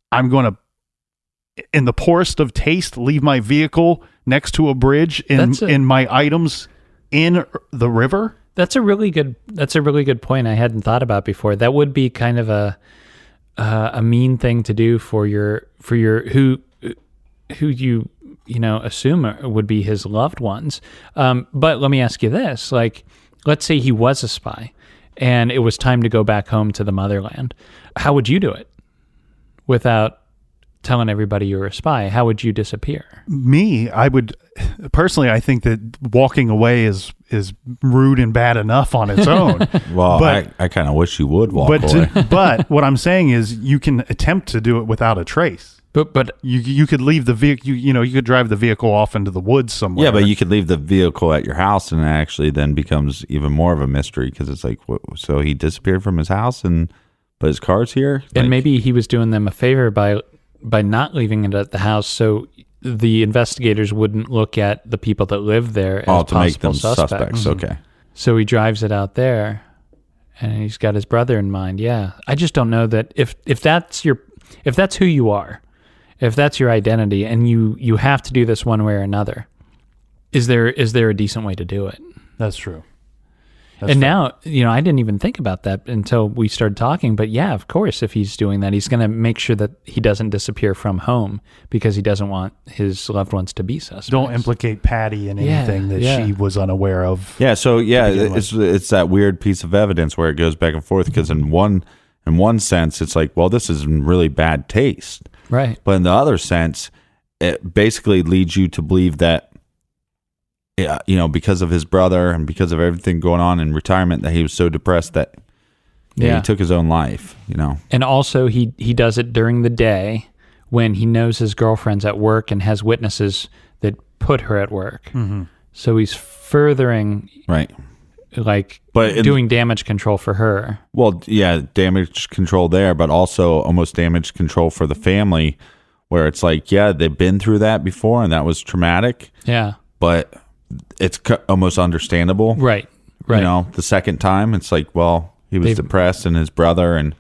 I'm going to, in the poorest of taste, leave my vehicle next to a bridge in my items in the river. That's a really good point I hadn't thought about before. That would be kind of a mean thing to do for your who you assume would be his loved ones. But let me ask you this: like, let's say he was a spy, and it was time to go back home to the motherland. How would you do it without telling everybody you were a spy? How would you disappear? I would personally, I think that walking away is rude and bad enough on its own. Well, but, I kind of wish you would walk away. But what I'm saying is you can attempt to do it without a trace. But you could leave the vehicle, you could drive the vehicle off into the woods somewhere. Yeah, but you could leave the vehicle at your house, and it actually then becomes even more of a mystery because it's like, so he disappeared from his house, but his car's here? And maybe he was doing them a favor by not leaving it at the house, so the investigators wouldn't look at the people that live there as to make them suspects. Mm-hmm. Okay. So he drives it out there, and he's got his brother in mind. Yeah, I just don't know that if that's who you are, if that's your identity, and you have to do this one way or another, is there a decent way to do it? That's true. Now, I didn't even think about that until we started talking. But yeah, of course, if he's doing that, he's going to make sure that he doesn't disappear from home because he doesn't want his loved ones to be suspects. Don't implicate Patty in anything that she was unaware of. Yeah, so it's that weird piece of evidence where it goes back and forth because in one sense, it's like, well, this is in really bad taste. Right. But in the other sense, it basically leads you to believe that, because of his brother and because of everything going on in retirement, that he was so depressed that he took his own life, And also he does it during the day when he knows his girlfriend's at work and has witnesses that put her at work. Mm-hmm. So he's furthering, doing damage control for her. Well, yeah, damage control there, but also almost damage control for the family where it's like, yeah, they've been through that before and that was traumatic. Yeah. But it's almost understandable. Right. The second time, it's like, well, he was depressed and his brother, and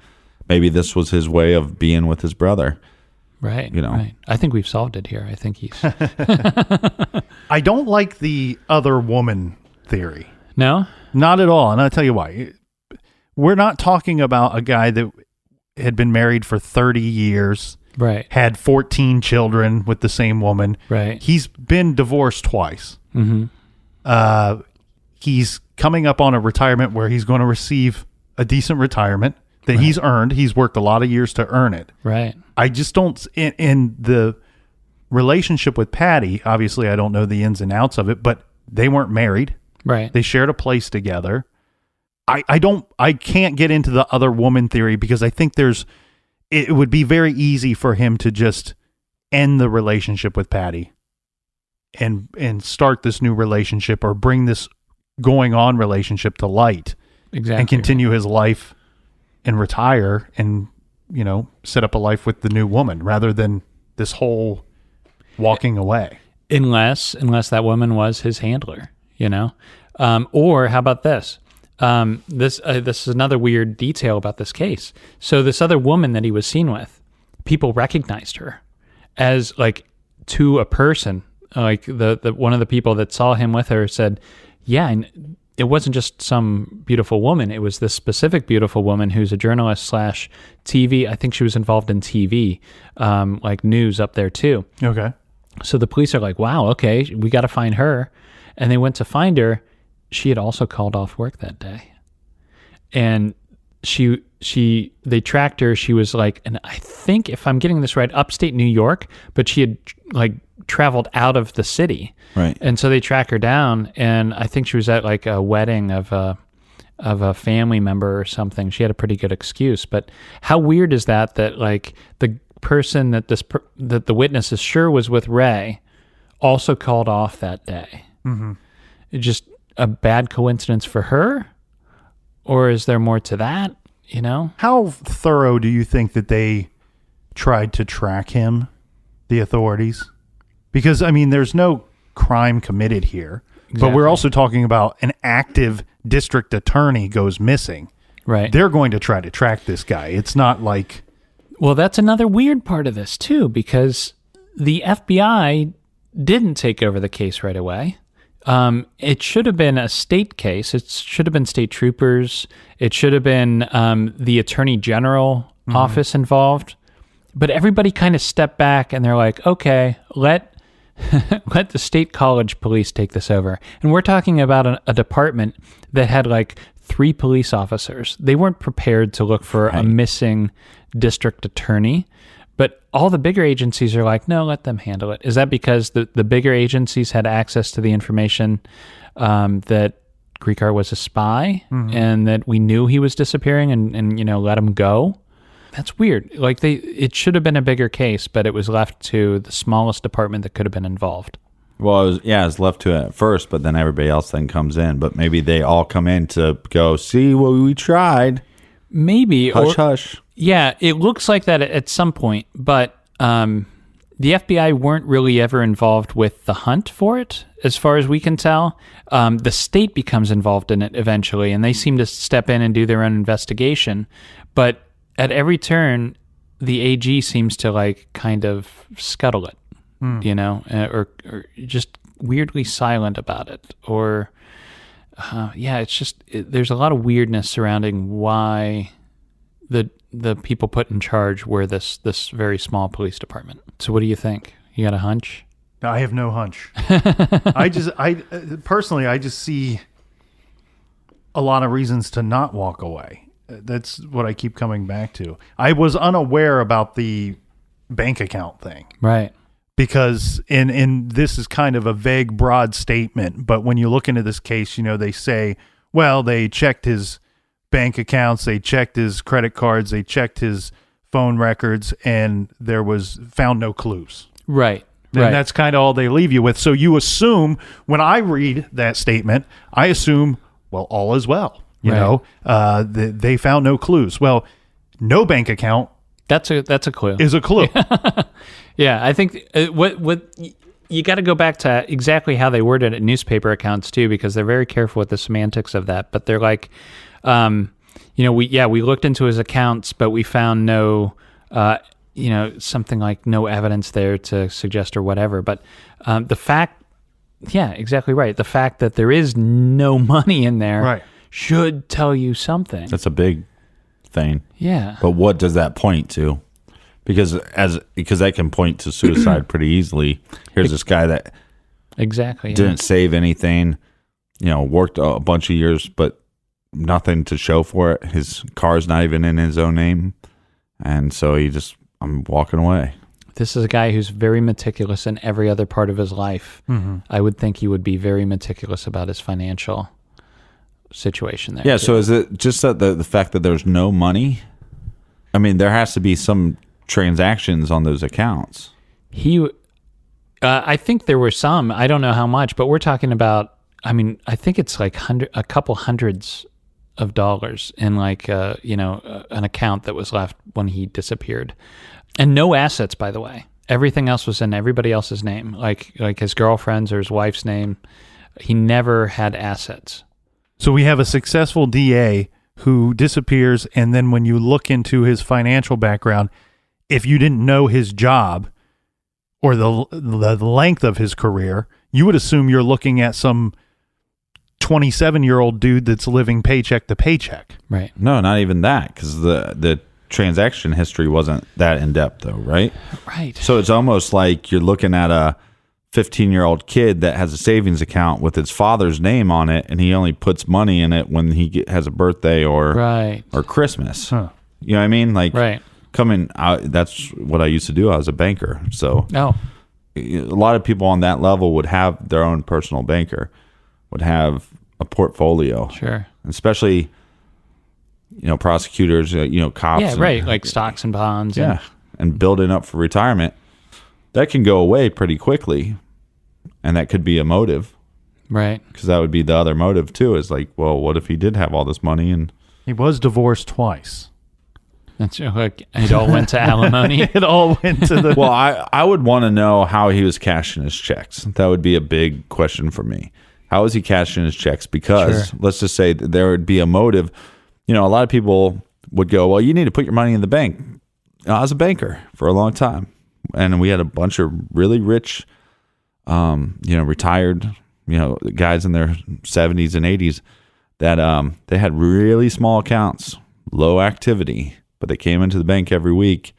maybe this was his way of being with his brother. Right. Right. I think we've solved it here. I think he's... I don't like the other woman theory. No? Not at all. And I'll tell you why. We're not talking about a guy that had been married for 30 years. Right. Had 14 children with the same woman. Right. He's been divorced twice. Mm-hmm. He's coming up on a retirement where he's going to receive a decent retirement that he's earned. He's worked a lot of years to earn it. Right. I just don't, in the relationship with Patty, obviously I don't know the ins and outs of it, but they weren't married. Right. They shared a place together. I can't get into the other woman theory because I think it would be very easy for him to just end the relationship with Patty and start this new relationship or bring this going on relationship to light. Exactly. And continue his life and retire and, set up a life with the new woman rather than this whole walking away. Unless that woman was his handler, or how about this? This is another weird detail about this case. So this other woman that he was seen with, people recognized her as to a person. The one of the people that saw him with her said, yeah, and it wasn't just some beautiful woman. It was this specific beautiful woman who's a journalist / TV. I think she was involved in TV, news up there too. Okay. So the police are like, wow, okay, we got to find her. And they went to find her. She had also called off work that day. And they tracked her. She was and I think if I'm getting this right, upstate New York, but she had traveled out of the city. Right. And so they track her down, and I think she was at a wedding of a family member or something. She had a pretty good excuse. But how weird is that the person that that the witness is sure was with Ray also called off that day? Mm-hmm. It's just a bad coincidence for her, or is there more to that? How thorough do you think that they tried to track him, the authorities? Because there's no crime committed here, but we're also talking about an active district attorney goes missing. Right. they're going to try to track this guy. It's not like... Well, that's another weird part of this, too, because the FBI didn't take over the case right away. It should have been a state case. It should have been state troopers. It should have been the attorney general office involved. But everybody kind of stepped back and they're like, okay, let the state college police take this over. And we're talking about a department that had like 3 police officers. They weren't prepared to look for a missing district attorney. But all the bigger agencies are like, no, let them handle it. Is that because the bigger agencies had access to the information that Gricar was a spy and that we knew he was disappearing and let him go? That's weird. Like it should have been a bigger case, but it was left to the smallest department that could have been involved. Well, it was left to it at first, but then everybody else then comes in. But maybe they all come in to go, see what we tried. Maybe. Hush. Yeah, it looks like that at some point, but the FBI weren't really ever involved with the hunt for it, as far as we can tell. The state becomes involved in it eventually, and they seem to step in and do their own investigation. But at every turn, the AG seems to like kind of scuttle it, or just weirdly silent about it. Or, it's just, there's a lot of weirdness surrounding why the people put in charge were this very small police department. So what do you think? You got a hunch? I have no hunch. I personally just see a lot of reasons to not walk away. That's what I keep coming back to. I was unaware about the bank account thing. Right. Because in this is kind of a vague, broad statement, but when you look into this case, they say, well, they checked his bank accounts, they checked his credit cards, they checked his phone records, and there was found no clues. Right. And that's kind of all they leave you with. So you assume, when I read that statement, I assume, well, all is well. They found no clues. Well, no bank account. That's a clue. Is a clue. Yeah, I think what you got to go back to exactly how they worded it, newspaper accounts too, because they're very careful with the semantics of that. But they're like, we looked into his accounts, but we found no, something like no evidence there to suggest or whatever. But the fact, yeah, exactly right. The fact that there is no money in there should tell you something. That's a big thing. Yeah. But what does that point to? Because that can point to suicide pretty easily. Here's this guy that didn't save anything, worked a bunch of years, but nothing to show for it. His car's not even in his own name. And so I'm walking away. This is a guy who's very meticulous in every other part of his life. Mm-hmm. I would think he would be very meticulous about his financial situation there. Yeah, too. So is it just that the fact that there's no money? I mean, there has to be some transactions on those accounts. I think there were some. I don't know how much, but we're talking about, I think it's like a couple hundreds of dollars in like, an account that was left when he disappeared. And no assets, by the way. Everything else was in everybody else's name, like his girlfriend's or his wife's name. He never had assets. So we have a successful DA who disappears, and then when you look into his financial background, if you didn't know his job or the length of his career, you would assume you're looking at some 27-year-old dude that's living paycheck to paycheck. Right. No, not even that, because the transaction history wasn't that in-depth, though, right? Right. So it's almost like you're looking at a 15-year-old kid that has a savings account with his father's name on it, and he only puts money in it when he has a birthday or Christmas. Huh. You know what I mean? Like, right. Coming out, that's what I used to do. I was a banker. So a lot of people on that level would have their own personal banker, would have a portfolio. Sure. Especially, prosecutors, cops. Yeah, right. Like stocks and bonds. Yeah. And building up for retirement. That can go away pretty quickly. And that could be a motive. Right. Because that would be the other motive, too, is like, well, what if he did have all this money? And he was divorced twice. That's like it all went to alimony. It all went to the. Well, I would want to know how he was cashing his checks. That would be a big question for me. How is he cashing his checks? Because let's just say that there would be a motive. a lot of people would go, well, you need to put your money in the bank. I was a banker for a long time, and we had a bunch of really rich, retired, guys in their 70s and 80s that they had really small accounts, low activity, but they came into the bank every week,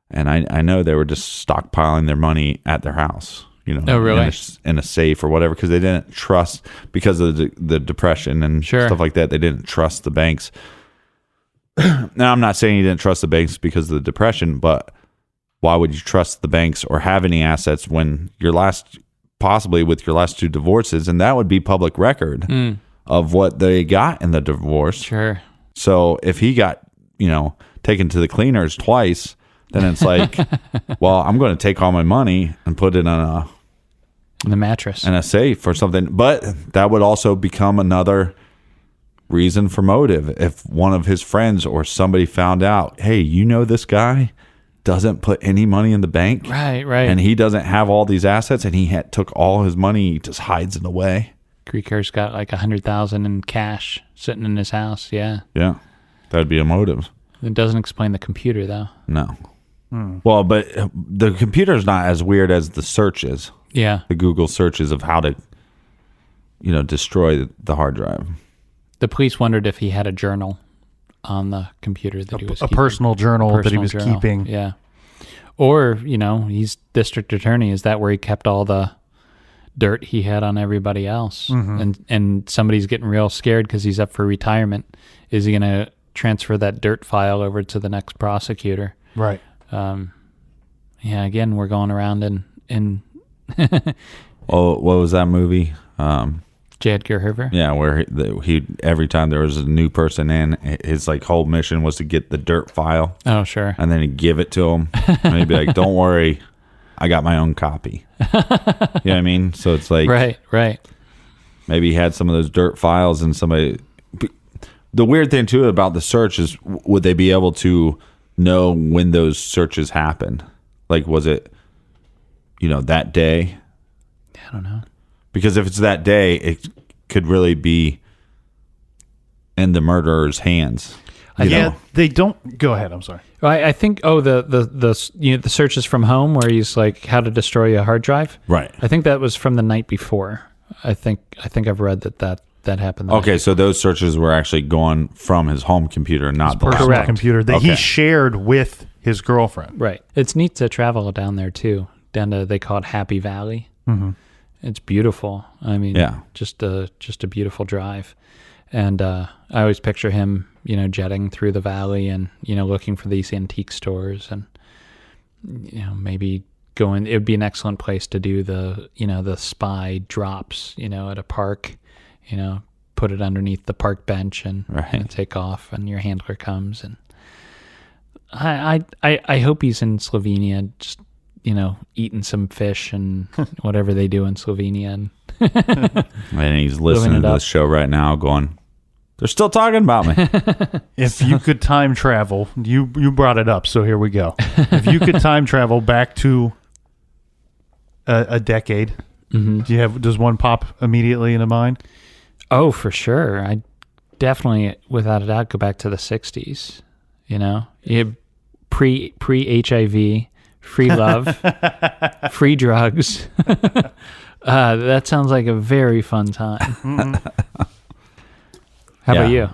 and I know they were just stockpiling their money at their house. Oh, really? In a safe or whatever, because they didn't trust, because of the depression and stuff like that. They didn't trust the banks. Now, I'm not saying you didn't trust the banks because of the depression, but why would you trust the banks or have any assets when possibly with your last two divorces, and that would be public record of what they got in the divorce. Sure. So if he got, taken to the cleaners twice, then it's like, well, I'm going to take all my money and put it in the mattress in a safe or something. But that would also become another reason for motive. If one of his friends or somebody found out, hey, this guy doesn't put any money in the bank, right, and he doesn't have all these assets, and he took all his money, he just hides it away. Gricar's got like $100,000 in cash sitting in his house. Yeah, that'd be a motive. It doesn't explain the computer though. No. Well, but the computer's not as weird as the searches. Yeah. The Google searches of how to, destroy the hard drive. The police wondered if he had a journal on the computer that he was keeping. A personal journal that he was keeping. Yeah. Or, he's district attorney. Is that where he kept all the dirt he had on everybody else? And somebody's getting real scared because he's up for retirement. Is he going to transfer that dirt file over to the next prosecutor? Right. Again, we're going around in what was that movie? J. Edgar Hoover? Yeah, where he every time there was a new person in, his whole mission was to get the dirt file. Oh, sure. And then he'd give it to him. And he'd be like, don't worry, I got my own copy. You know what I mean? So it's like... Right. Maybe he had some of those dirt files and somebody... The weird thing, too, about the search is, would they be able to know when those searches happened? Like, was it, that day? I don't know. Because if it's that day, it could really be in the murderer's hands. They don't... Go ahead, I'm sorry. I think, the searches from home where he's like, how to destroy a hard drive? Right. I think that was from the night before. I think I've read that happened. Okay, so those searches were actually going from his home computer, not the personal laptop. computer that he shared with his girlfriend. Right. It's neat to travel down there too. Down to, they call it Happy Valley. Mm-hmm. It's beautiful. I mean, just a beautiful drive. And I always picture him, jetting through the valley and looking for these antique stores and maybe going. It would be an excellent place to do the spy drops. At a park. Put it underneath the park bench and take off, and your handler comes. And I hope he's in Slovenia, just eating some fish and whatever they do in Slovenia. And he's listening to this show right now, going, "They're still talking about me." If you could time travel, you brought it up, so here we go. If you could time travel back to a decade, does one pop immediately into mind? Oh, for sure. I definitely, without a doubt, go back to the 60s. Pre-HIV, free love, free drugs. That sounds like a very fun time. How about you?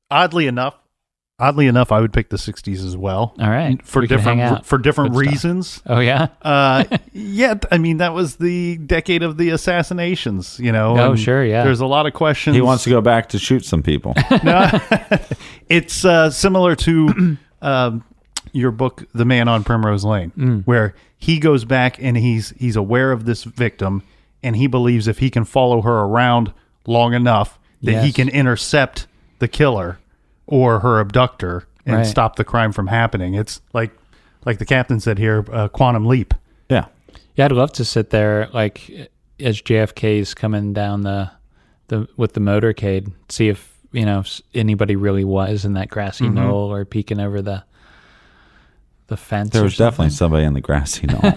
Oddly enough, I would pick the 60s as well. All right. For different reasons. Oh, yeah? Yeah, I mean, that was the decade of the assassinations, Oh, sure, yeah. There's a lot of questions. He wants to go back to shoot some people. No, it's similar to your book, The Man on Primrose Lane, where he goes back and he's aware of this victim, and he believes if he can follow her around long enough that he can intercept the killer or her abductor and stop the crime from happening. It's like the captain said here, quantum leap. Yeah. Yeah, I'd love to sit there as JFK's coming down the with the motorcade, see if if anybody really was in that grassy knoll or peeking over the fence. There was definitely somebody in the grassy knoll.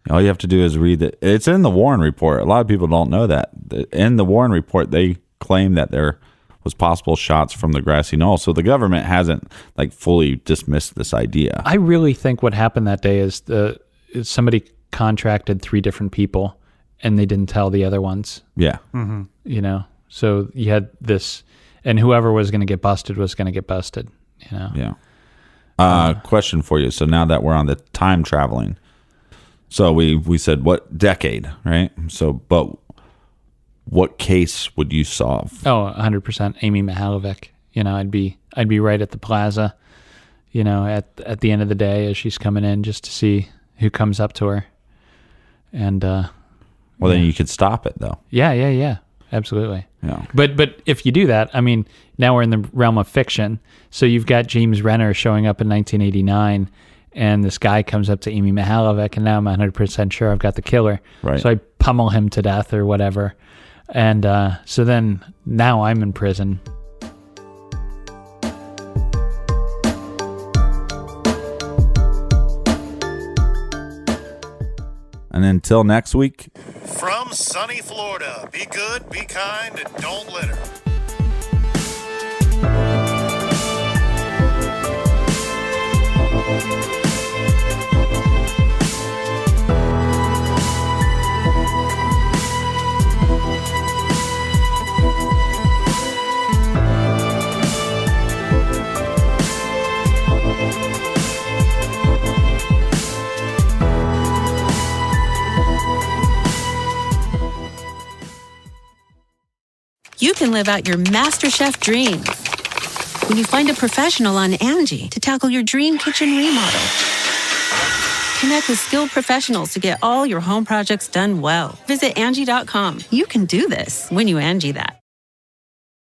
All you have to do is read it. It's in the Warren Report. A lot of people don't know that. In the Warren Report, they claim that there was possible shots from the grassy knoll. So the government hasn't like fully dismissed this idea. I really think what happened that day is somebody contracted 3 different people and they didn't tell the other ones. Yeah. Mm-hmm. You know, so you had this, and whoever was going to get busted was going to get busted, you know? Yeah. Question for you. So now that we're on the time traveling, so we said what decade, right? So, but what case would you solve? Oh, 100% Amy Mihalovic. You know, I'd be right at the plaza, you know, at the end of the day as she's coming in just to see who comes up to her. And then you could stop it though. Yeah. Absolutely. Yeah. But if you do that, I mean, now we're in the realm of fiction. So you've got James Renner showing up in 1989, and this guy comes up to Amy Mihalovic, and now I'm 100% sure I've got the killer. Right. So I pummel him to death or whatever. And so then now I'm in prison. And until next week. From sunny Florida, be good, be kind, and don't litter. You can live out your MasterChef dreams when you find a professional on Angie to tackle your dream kitchen remodel. Connect with skilled professionals to get all your home projects done well. Visit Angie.com. You can do this when you Angie that.